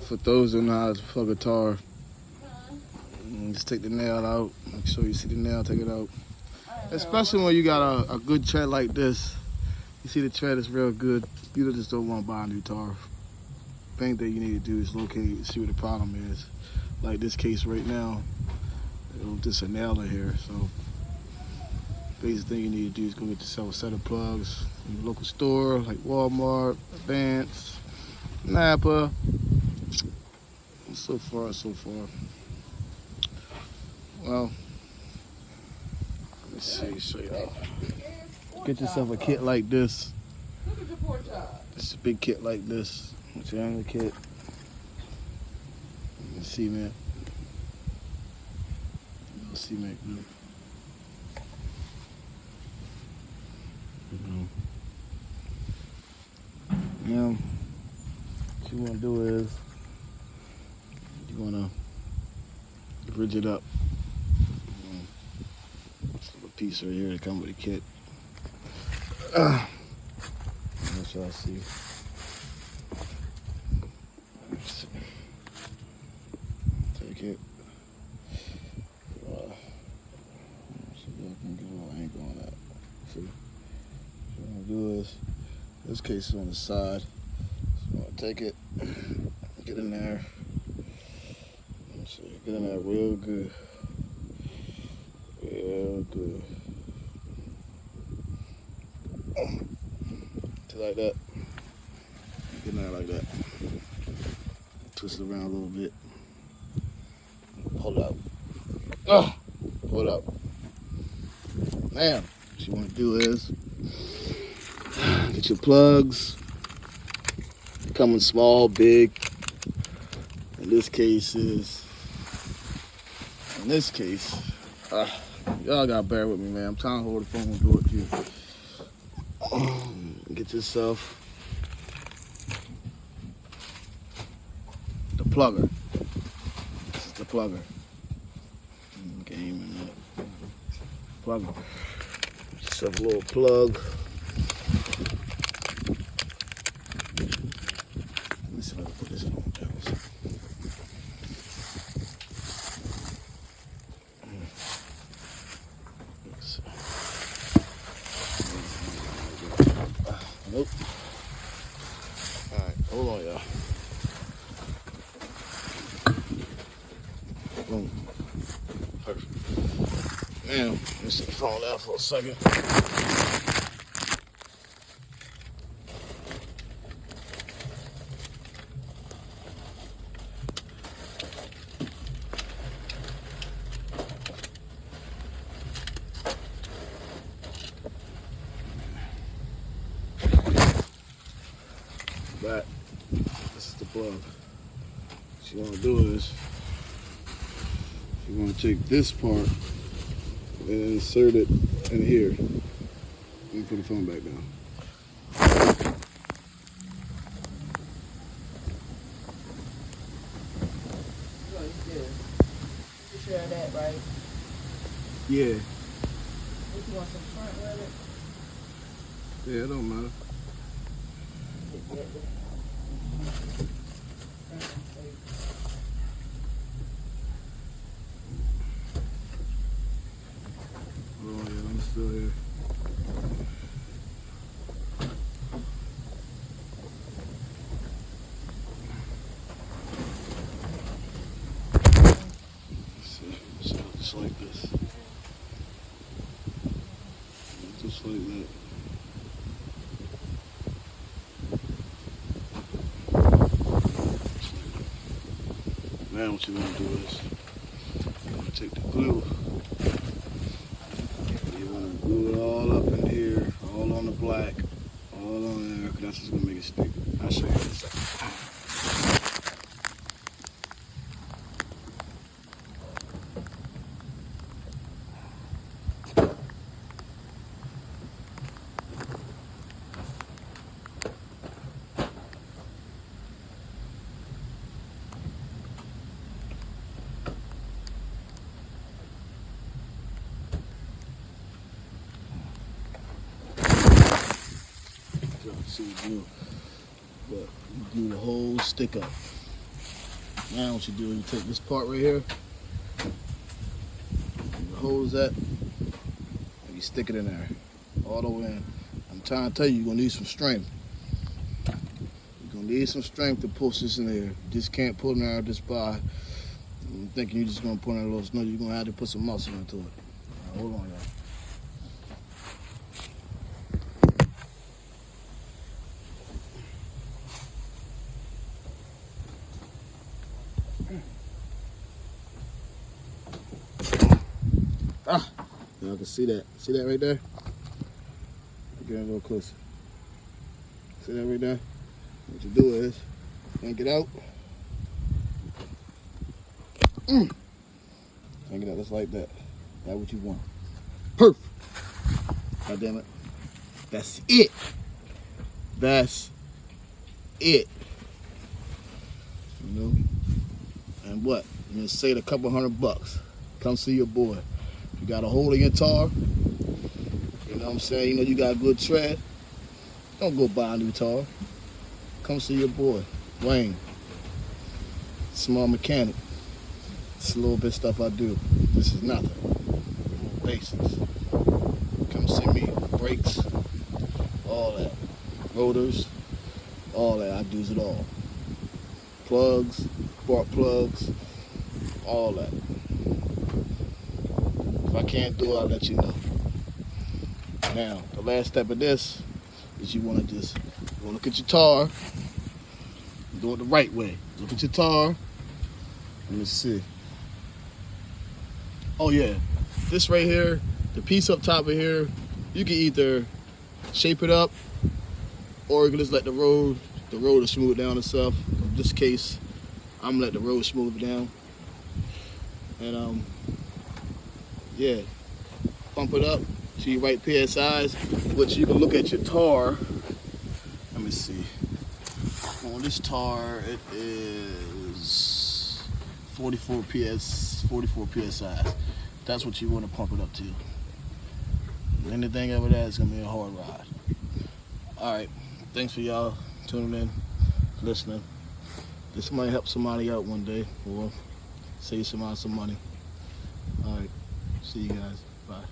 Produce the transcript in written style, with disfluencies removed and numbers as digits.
For those who know how to plug a tar, just take the nail out. Make sure you see the nail, take it out. Especially when you got a good tread like this. You see the tread is real good. You just don't want to buy a new tar. Thing that you need to do is locate, see what the problem is. Like this case right now, just a nail in here. So basic thing you need to do is go get yourself a set of plugs in your local store like Walmart, Advance, Napa. So far. Well, let me see, show y'all. Get yourself a kit like this. Look at the poor child. It's a big kit like this. It's a younger kit. Cement. Cement glue. Now, what you want to do is you want to bridge it up. This little piece right here that comes with the kit. Let y'all see. Take it. So y'all can get a little angle on that. See? What you want to do is, this case is on the side. So you want to take it, get in there. So get in there real good. Real good. Just like that. Get in there like that. Twist it around a little bit. Pull it out. Pull it out. Now, what you want to do is get your plugs. Come in small, big. In this case, y'all gotta bear with me, man. I'm trying to hold the phone and do it to you. Get yourself the plugger. This is the plugger. Game in that plugger. Get yourself a little plug. Let me see if I can put this on. Nope. Alright, hold on, y'all. Boom. Perfect. Now, let's set the phone down for a second. Back. This is the plug. What you want to do is you want to take this part and insert it in here. Let me put the phone back down. You share that, right? Yeah. If you want some front with it. Yeah, it don't matter. Oh yeah, I'm still here. So just like this. Just like that. Now what you're going to do is you're going to take the glue. You want to glue it all up in here, all on the black, all on there, because that's just going to make it stick. I'll show you in a second. See the glue, but glue the whole stick up. Now what you do is you take this part right here, the holes that, and you stick it in there, all the way in. I'm trying to tell you, you're gonna need some strength. You're gonna need some strength to push this in there. You just can't pull it out just by thinking you're just gonna put in a little snow. You're gonna have to put some muscle into it. Now, hold on, y'all. Ah, y'all can see that. See that right there? Get a little closer. See that right there? What you do is yank it out. Yank it out just like that. That's what you want. Perfect. God damn it. That's it. That's it. You know? And what? You just save a couple $100. Come see your boy. You got a hole in your guitar, you know what I'm saying? You know you got a good tread. Don't go buy a new guitar. Come see your boy, Wayne. Small mechanic. It's a little bit of stuff I do. This is nothing. Little basics. Come see me. Brakes, all that. Rotors, all that. I do it all. Plugs, spark plugs, all that. If I can't do it, I'll let you know. Now, the last step of this is you want to look at your tar, do it the right way. Look at your tar. Let me see. Oh yeah, this right here, the piece up top of here, you can either shape it up, or you can just let the road smooth down itself. In this case, I'm gonna let the road smooth it down. And yeah, pump it up to your right PSIs, which you can look at your tar. Let me see. On this tar, it is 44 PSIs. That's what you want to pump it up to. Anything over that is gonna be a hard ride. All right, thanks for y'all tuning in, listening. This might help somebody out one day, or save somebody some money. All right. See you guys. Bye.